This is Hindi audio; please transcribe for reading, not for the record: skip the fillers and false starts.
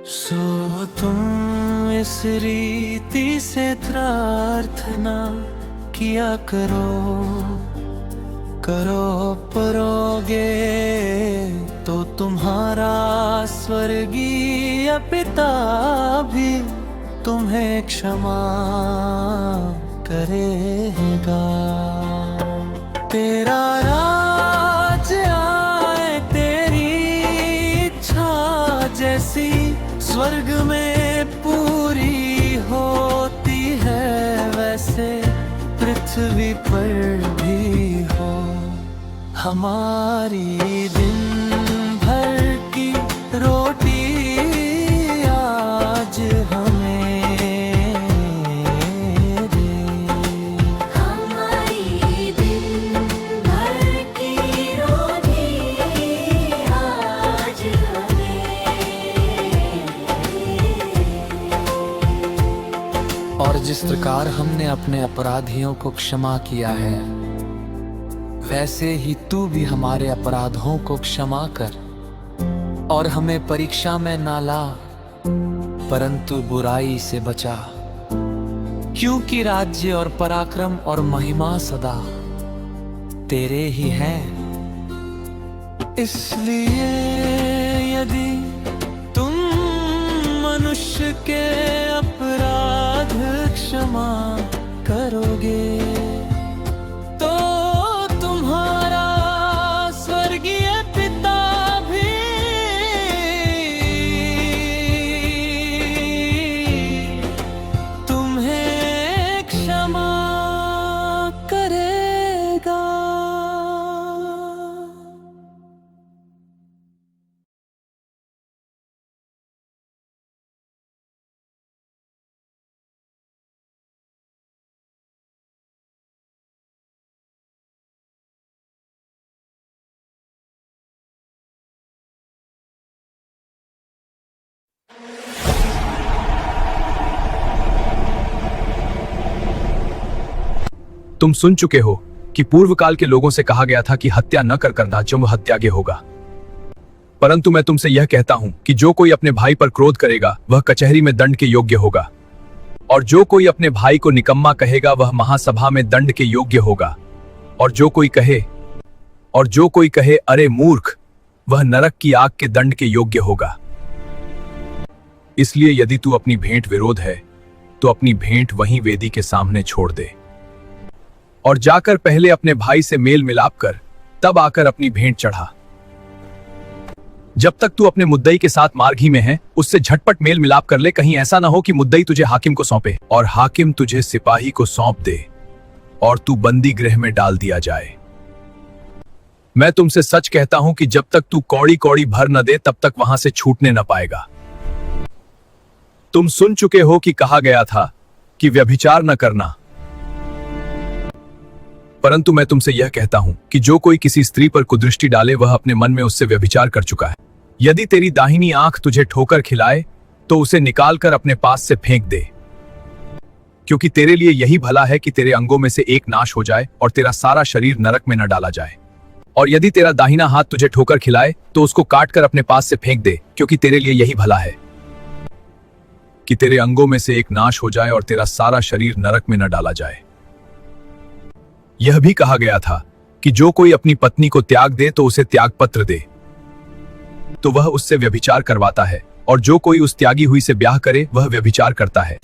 सो तुम इस रीति से प्रार्थना किया करो, करो परोगे तो तुम्हारा स्वर्गीय पिता भी तुम्हें क्षमा करेगा। तेरा राज आए, तेरी इच्छा जैसी स्वर्ग में पूरी होती है, वैसे पृथ्वी पर भी हो। हमारी दिन भर की रोटी आज हमें दे। हमारी दिन भर की रोटी आज हमें। और जिस प्रकार हमने अपने अपराधियों को क्षमा किया है, वैसे ही तू भी हमारे अपराधों को क्षमा कर, और हमें परीक्षा में ना ला, परंतु बुराई से बचा। क्योंकि राज्य और पराक्रम और महिमा सदा तेरे ही हैं। इसलिए यदि तुम मनुष्य के अपराध क्षमा करोगे, तो तुम्हारा स्वर्गीय पिता भी तुम्हें क्षमा करेगा। तुम सुन चुके हो कि पूर्व काल के लोगों से कहा गया था कि हत्या न कर करना जो हत्याज्ञ होगा। परंतु मैं तुमसे यह कहता हूं कि जो कोई अपने भाई पर क्रोध करेगा वह कचहरी में दंड के योग्य होगा, और जो कोई अपने भाई को निकम्मा कहेगा वह महासभा में दंड के योग्य होगा, और जो कोई कहे अरे मूर्ख, वह नरक की आग के दंड के योग्य होगा। इसलिए यदि तू अपनी भेंट विरोध है तो अपनी भेंट वहीं वेदी के सामने छोड़ दे, और जाकर पहले अपने भाई से मेल मिलाप कर, तब आकर अपनी भेंट चढ़ा। जब तक तू अपने मुद्दई के साथ मार्ग ही में है, उससे झटपट मेल मिलाप कर ले, कहीं ऐसा ना हो कि मुद्दई तुझे हाकिम को सौंपे और हाकिम तुझे सिपाही को सौंप दे और तू बंदी गृह में डाल दिया जाए। मैं तुमसे सच कहता हूं कि जब तक तू कौड़ी कौड़ी भर न दे, तब तक वहां से छूटने न पाएगा। तुम सुन चुके हो कि कहा गया था कि व्यभिचार न करना, परंतु मैं तुमसे यह कहता हूं कि जो कोई किसी स्त्री पर कुदृष्टि डाले वह अपने मन में उससे व्यभिचार कर चुका है। यदि तेरी दाहिनी आंख तुझे ठोकर खिलाए तो उसे निकालकर अपने पास से फेंक दे, क्योंकि तेरे लिए यही भला है कि तेरे अंगों में से एक नाश हो जाए और तेरा सारा शरीर नरक में न डाला जाए। और यदि तेरा दाहिना हाथ तुझे ठोकर खिलाए तो उसको काटकर अपने पास से फेंक दे, क्योंकि तेरे लिए यही भला है कि तेरे अंगों में से एक नाश हो जाए और तेरा सारा शरीर नरक में न डाला जाए। यह भी कहा गया था कि जो कोई अपनी पत्नी को त्याग दे तो उसे त्यागपत्र दे, तो वह उससे व्यभिचार करवाता है, और जो कोई उस त्यागी हुई से ब्याह करे वह व्यभिचार करता है।